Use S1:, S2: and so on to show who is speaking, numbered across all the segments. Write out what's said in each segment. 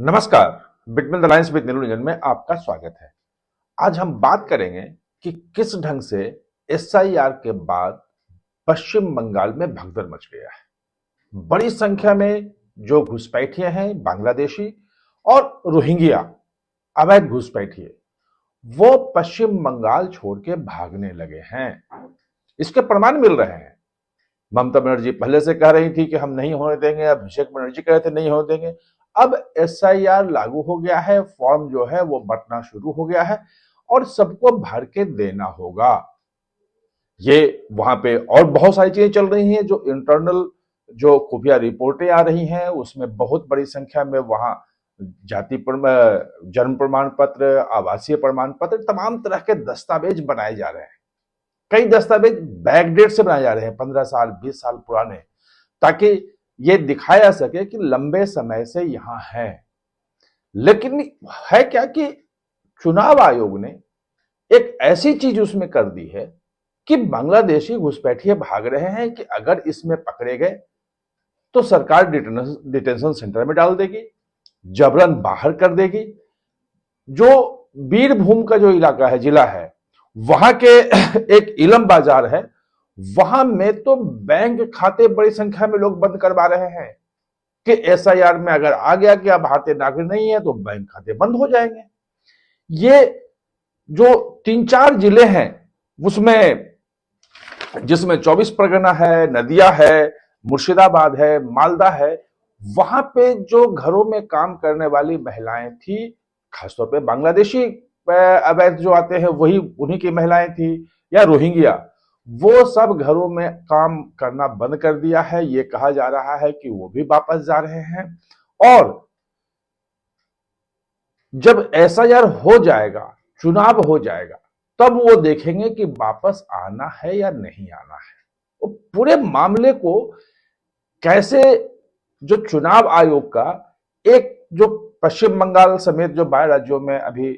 S1: नमस्कार। Between the lines with नीलू में आपका स्वागत है। आज हम बात करेंगे कि किस ढंग से एसआईआर के बाद पश्चिम बंगाल में भगदड़ मच गया है। बड़ी संख्या में जो घुसपैठिए हैं बांग्लादेशी और रोहिंग्या अवैध घुसपैठिए वो पश्चिम बंगाल छोड़ के भागने लगे हैं। इसके प्रमाण मिल रहे हैं। ममता बनर्जी पहले से कह रही थी कि हम नहीं होने देंगे, अभिषेक बनर्जी कह रहे थे नहीं होने देंगे। अब एसआईआर लागू हो गया है, फॉर्म जो है वो बंटना शुरू हो गया है और सबको भर के देना होगा। ये वहां पे और बहुत सारी चीजें चल रही हैं। जो इंटरनल जो खुफिया रिपोर्टें आ रही हैं उसमें बहुत बड़ी संख्या में वहां जन्म प्रमाण पत्र, आवासीय प्रमाण पत्र, तमाम तरह के दस्तावेज बनाए जा रहे हैं। कई दस्तावेज बैकडेट से बनाए जा रहे हैं, 15 साल 20 साल पुराने, ताकि ये दिखाया जा सके कि लंबे समय से यहां है। लेकिन है क्या कि चुनाव आयोग ने एक ऐसी चीज उसमें कर दी है कि बांग्लादेशी घुसपैठिए भाग रहे हैं कि अगर इसमें पकड़े गए तो सरकार डिटेंशन सेंटर में डाल देगी, जबरन बाहर कर देगी। जो बीरभूम का जो इलाका है, जिला है, वहां के एक इलम बाजार है, वहां में तो बैंक खाते बड़ी संख्या में लोग बंद करवा रहे हैं कि एसआईआर में अगर आ गया कि आप भारतीय नागरिक नहीं है तो बैंक खाते बंद हो जाएंगे। ये जो 3-4 जिले हैं उसमें, जिसमें 24 परगना है, नदिया है, मुर्शिदाबाद है, मालदा है, वहां पे जो घरों में काम करने वाली महिलाएं थी, खासतौर पे बांग्लादेशी अवैध जो आते हैं वही उन्हीं की महिलाएं थी, या रोहिंग्या, वो सब घरों में काम करना बंद कर दिया है। ये कहा जा रहा है कि वो भी वापस जा रहे हैं और जब एसआईआर हो जाएगा, चुनाव हो जाएगा, तब वो देखेंगे कि वापस आना है या नहीं आना है। वो पूरे मामले को कैसे, जो चुनाव आयोग का एक जो पश्चिम बंगाल समेत जो 12 राज्यों में अभी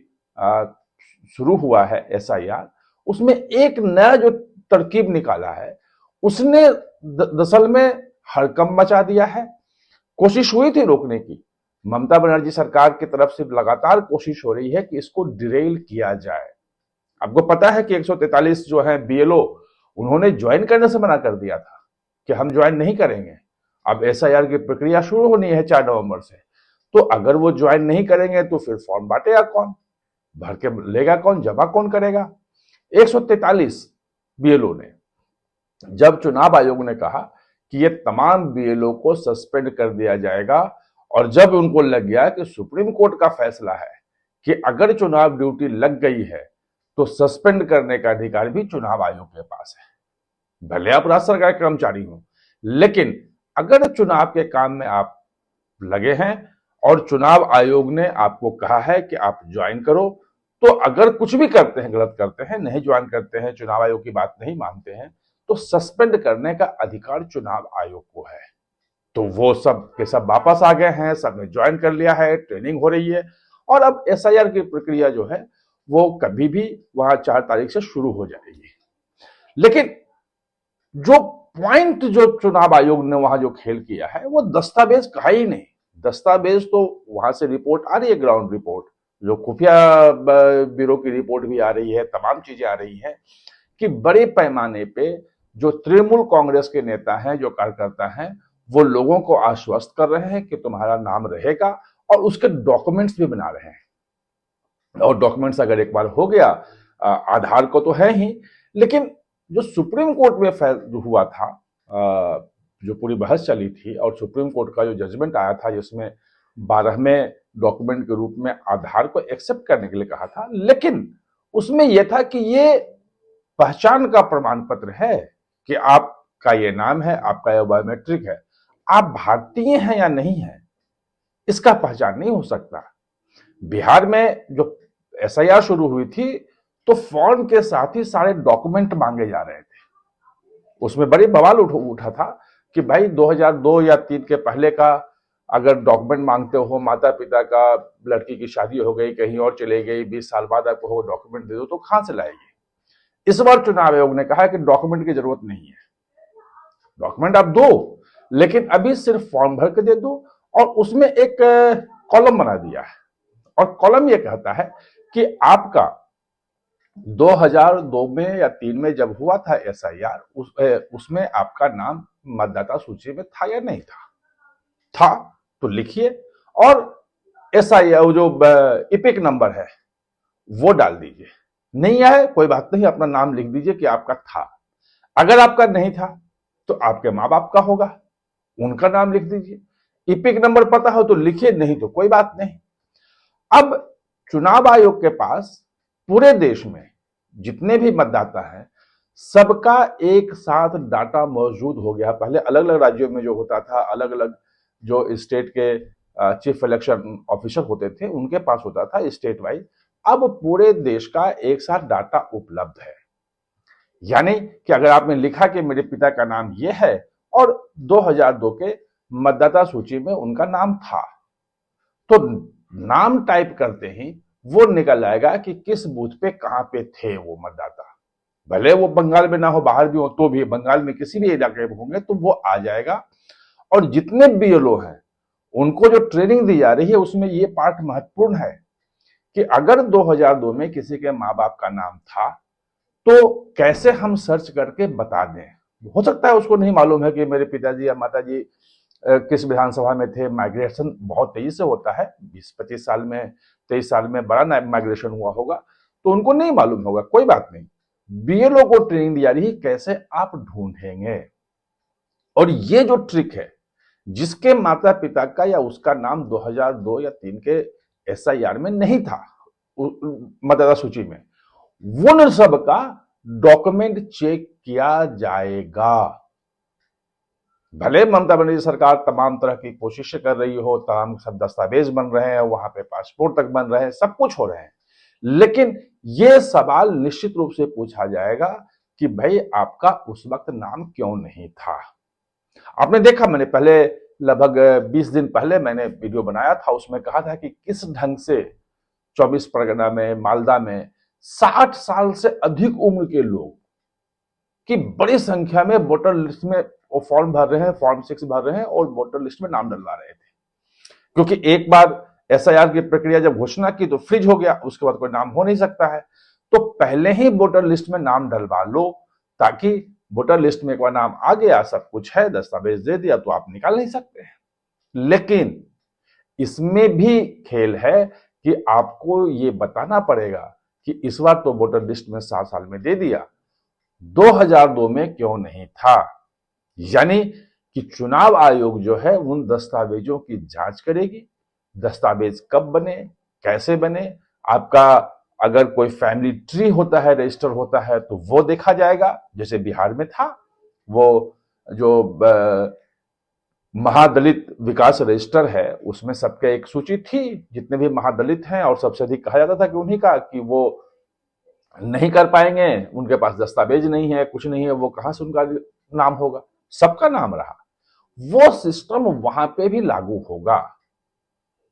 S1: शुरू हुआ है एसआईआर, उसमें एक नया जो तरकीब निकाला है, उसने दरअसल में हड़कंप मचा दिया है। कोशिश हुई थी रोकने की, ममता बनर्जी सरकार की तरफ से लगातार कोशिश हो रही है कि इसको डिरेल किया जाए। आपको पता है कि 143 जो है बीएलओ, उन्होंने ज्वाइन करने से मना कर दिया था कि हम ज्वाइन नहीं करेंगे। अब एसआईआर की प्रक्रिया शुरू होनी है 4 नवंबर से, तो अगर वो ज्वाइन नहीं करेंगे तो फिर फॉर्म बांटेगा कौन, भर के लेगा कौन, जमा कौन करेगा। 143 बीएलओ ने, जब चुनाव आयोग ने कहा कि ये तमाम बीएलओ को सस्पेंड कर दिया जाएगा, और जब उनको लग गया कि सुप्रीम कोर्ट का फैसला है कि अगर चुनाव ड्यूटी लग गई है तो सस्पेंड करने का अधिकार भी चुनाव आयोग के पास है। भले आप राज्य सरकार के कर्मचारी हो, लेकिन अगर चुनाव के काम में आप लगे हैं और चुनाव आयोग ने आपको कहा है कि आप ज्वाइन करो, तो अगर कुछ भी करते हैं, गलत करते हैं, नहीं ज्वाइन करते हैं, चुनाव आयोग की बात नहीं मानते हैं, तो सस्पेंड करने का अधिकार चुनाव आयोग को है। तो वो सब के सब वापस आ गए हैं, सब ने ज्वाइन कर लिया है, ट्रेनिंग हो रही है और अब एसआईआर की प्रक्रिया जो है वो कभी भी वहां 4 तारीख से शुरू हो जाएगी। लेकिन जो पॉइंट जो चुनाव आयोग ने वहां जो खेल किया है वो दस्तावेज कहा ही नहीं। दस्तावेज तो वहां से रिपोर्ट आ रही है, ग्राउंड रिपोर्ट, जो खुफिया ब्यूरो की रिपोर्ट भी आ रही है, तमाम चीजें आ रही हैं कि बड़े पैमाने पे जो तृणमूल कांग्रेस के नेता हैं, जो कार्यकर्ता हैं, वो लोगों को आश्वस्त कर रहे हैं कि तुम्हारा नाम रहेगा, और उसके डॉक्यूमेंट्स भी बना रहे हैं। और डॉक्यूमेंट्स अगर एक बार हो गया, आधार को तो है ही, लेकिन जो सुप्रीम कोर्ट में जो हुआ था, जो पूरी बहस चली थी और सुप्रीम कोर्ट का जो जजमेंट आया था, जिसमें 12वें डॉक्यूमेंट के रूप में आधार को एक्सेप्ट करने के लिए कहा था, लेकिन उसमें यह था कि ये पहचान का प्रमाण पत्र है कि आपका ये नाम है, आपका ये बायोमेट्रिक है, आप भारतीय हैं या नहीं है, इसका पहचान नहीं हो सकता। बिहार में जो एसआईआर शुरू हुई थी तो फॉर्म के साथ ही सारे डॉक्यूमेंट मांगे जा रहे थे। उसमें बड़ी बवाल उठा था कि भाई 2002 या 3 के पहले का अगर डॉक्यूमेंट मांगते हो, माता पिता का, लड़की की शादी हो गई, कहीं और चले गई, 20 साल बाद आपको वो डॉक्यूमेंट दे दो, तो कहां से लाएगी। इस बार चुनाव आयोग ने कहा कि डॉक्यूमेंट की जरूरत नहीं है, डॉक्यूमेंट आप दो, लेकिन अभी सिर्फ फॉर्म भर के दे दो, और उसमें एक कॉलम बना दिया है और कॉलम ये कहता है कि आपका 2002 में या 3 में जब हुआ था एसआईआर उसमें आपका नाम मतदाता सूची में था या नहीं था तो लिखिए और एसआईआर जो इपिक नंबर है वो डाल दीजिए। नहीं आए कोई बात नहीं, अपना नाम लिख दीजिए कि आपका था। अगर आपका नहीं था तो आपके माँ बाप का होगा, उनका नाम लिख दीजिए। इपिक नंबर पता हो तो लिखिए, नहीं तो कोई बात नहीं। अब चुनाव आयोग के पास पूरे देश में जितने भी मतदाता हैं सबका एक साथ डाटा मौजूद हो गया। पहले अलग अलग राज्यों में जो होता था, अलग अलग जो स्टेट के चीफ इलेक्शन ऑफिसर होते थे उनके पास होता था स्टेट वाइज। अब पूरे देश का एक साथ डाटा उपलब्ध है। यानी कि अगर आपने लिखा कि मेरे पिता का नाम यह है और 2002 के मतदाता सूची में उनका नाम था, तो नाम टाइप करते ही वो निकल आएगा कि किस बूथ पे कहां पे थे वो मतदाता। भले वो बंगाल में ना हो, बाहर भी हो, तो भी बंगाल में किसी भी इलाके में होंगे तो वो आ जाएगा। और जितने बीएलओ हैं उनको जो ट्रेनिंग दी जा रही है उसमें ये पार्ट महत्वपूर्ण है कि अगर 2002 में किसी के माँ बाप का नाम था तो कैसे हम सर्च करके बता दें। हो सकता है उसको नहीं मालूम है कि मेरे पिताजी या माताजी किस विधानसभा में थे। माइग्रेशन बहुत तेजी से होता है, 20-25 साल में 23 साल में बड़ा माइग्रेशन हुआ होगा, तो उनको नहीं मालूम होगा। कोई बात नहीं, बीएलओ को ट्रेनिंग दी जा रही है कैसे आप ढूंढेंगे। और ये जो ट्रिक है, जिसके माता पिता का या उसका नाम 2002 या 3 के एसआईआर में नहीं था मतदाता सूची में, वो सब का डॉक्यूमेंट चेक किया जाएगा। भले ममता बनर्जी सरकार तमाम तरह की कोशिशें कर रही हो, तमाम सब दस्तावेज बन रहे हैं, वहां पे पासपोर्ट तक बन रहे हैं, सब कुछ हो रहे हैं, लेकिन यह सवाल निश्चित रूप से पूछा जाएगा कि भाई आपका उस वक्त नाम क्यों नहीं था। आपने देखा, मैंने पहले लगभग 20 दिन पहले मैंने वीडियो बनाया था, उसमें कहा था कि किस ढंग से 24 परगना में, मालदा में 60 साल से अधिक उम्र के लोग की बड़ी संख्या में वोटर लिस्ट में वो फॉर्म भर रहे हैं, फॉर्म 6 भर रहे हैं और वोटर लिस्ट में नाम डलवा रहे थे। क्योंकि एक बार एसआईआर की प्रक्रिया जब घोषणा की तो फ्रीज हो गया, उसके बाद कोई नाम हो नहीं सकता है। तो पहले ही वोटर लिस्ट में नाम डलवा लो, ताकि वोटर लिस्ट में एक बार नाम आ गया, सब कुछ है, दस्तावेज दे दिया तो आप निकाल नहीं सकते हैं। लेकिन इसमें भी खेल है कि आपको ये बताना पड़ेगा कि इस बार तो वोटर लिस्ट में 7 साल में दे दिया, 2002 में क्यों नहीं था। यानी कि चुनाव आयोग जो है उन दस्तावेजों की जांच करेगी, दस्तावेज कब बने, कैसे बने, आपका अगर कोई फैमिली ट्री होता है, रजिस्टर होता है तो वो देखा जाएगा, जैसे बिहार में था वो जो महादलित विकास रजिस्टर है, उसमें सबके एक सूची थी जितने भी महादलित हैं, और सबसे अधिक कहा जाता था कि उन्हीं का, कि वो नहीं कर पाएंगे, उनके पास दस्तावेज नहीं है, कुछ नहीं है, वो कहां से उनका नाम होगा। सबका नाम रहा, वो सिस्टम वहां पे भी लागू होगा।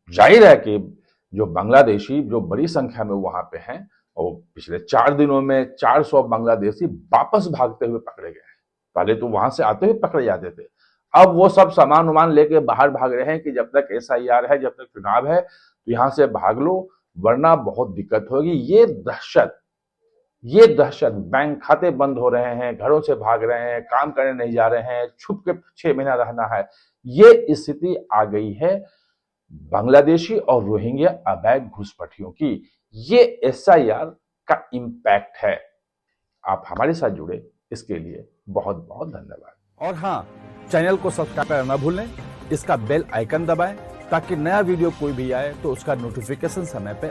S1: जाहिर है कि जो बांग्लादेशी जो बड़ी संख्या में वहां पे हैं, और पिछले 4 दिनों में 400 बांग्लादेशी वापस भागते हुए पकड़े गए। पहले तो वहां से आते हुए पकड़े जाते थे, अब वो सब सामान उमान लेके बाहर भाग रहे हैं कि जब तक एसआईआर है, जब तक चुनाव है, तो यहां से भाग लो वरना बहुत दिक्कत होगी। ये दहशत, बैंक खाते बंद हो रहे हैं, घरों से भाग रहे हैं, काम करने नहीं जा रहे हैं, छुप के 6 महीना रहना है, ये स्थिति आ गई है बांग्लादेशी और रोहिंग्या अवैध घुसपैठियों की। ये एसआईआर का इंपैक्ट है। आप हमारे साथ जुड़े, इसके लिए बहुत बहुत धन्यवाद।
S2: और हाँ, चैनल को सब्सक्राइब करना ना भूलें, इसका बेल आइकन दबाएं ताकि नया वीडियो कोई भी आए तो उसका नोटिफिकेशन समय पे